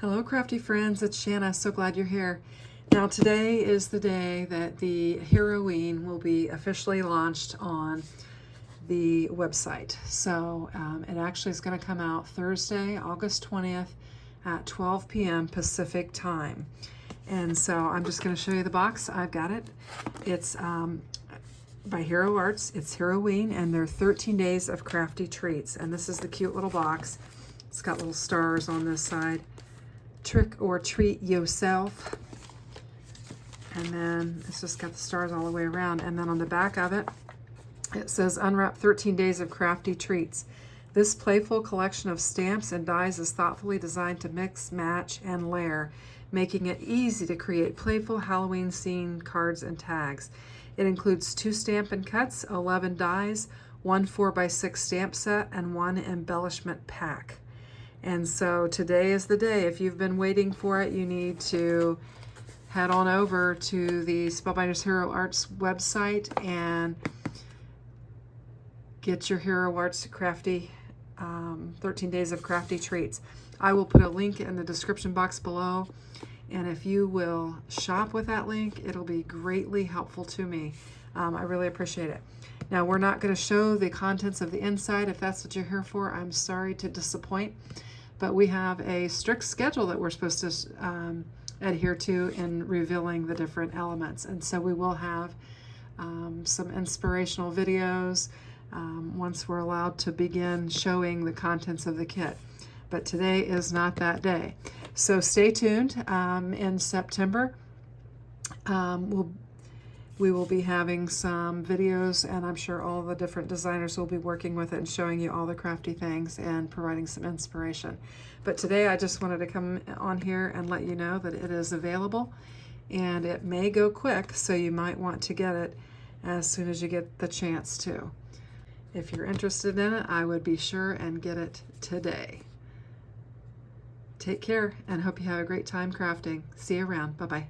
Hello crafty friends, it's Shanna. So glad you're here. Now today is the day that the Heroween will be officially launched on the website. So it actually is going to come out Thursday, August 20th at 12 p.m. Pacific time. And so I'm just going to show you the box. I've got it. It's by Hero Arts. It's Heroween, and they're 13 days of crafty treats. And this is the cute little box. It's got little stars on this side. Trick or treat yourself. And then it's just got the stars all the way around. And then on the back of it, it says unwrap 13 days of crafty treats. This playful collection of stamps and dies is thoughtfully designed to mix, match, and layer, making it easy to create playful Halloween scene cards and tags. It includes 2 Stampin' Cuts, 11 dies, 1 4x6 stamp set, and 1 embellishment pack. And so today is the day. If you've been waiting for it, you need to head on over to the Spellbinders Hero Arts website and get your Hero Arts crafty 13 days of crafty treats. I will put a link in the description box below, and if you will shop with that link, it'll be greatly helpful to me. I really appreciate it. Now, we're not going to show the contents of the inside. If that's what you're here for, I'm sorry to disappoint, but we have a strict schedule that we're supposed to adhere to in revealing the different elements. And so we will have some inspirational videos once we're allowed to begin showing the contents of the kit. But today is not that day. So stay tuned. In September, we will be having some videos, and I'm sure all the different designers will be working with it and showing you all the crafty things and providing some inspiration. But today I just wanted to come on here and let you know that it is available, and it may go quick, so you might want to get it as soon as you get the chance to. If you're interested in it, I would be sure and get it today. Take care, and hope you have a great time crafting. See you around. Bye-bye.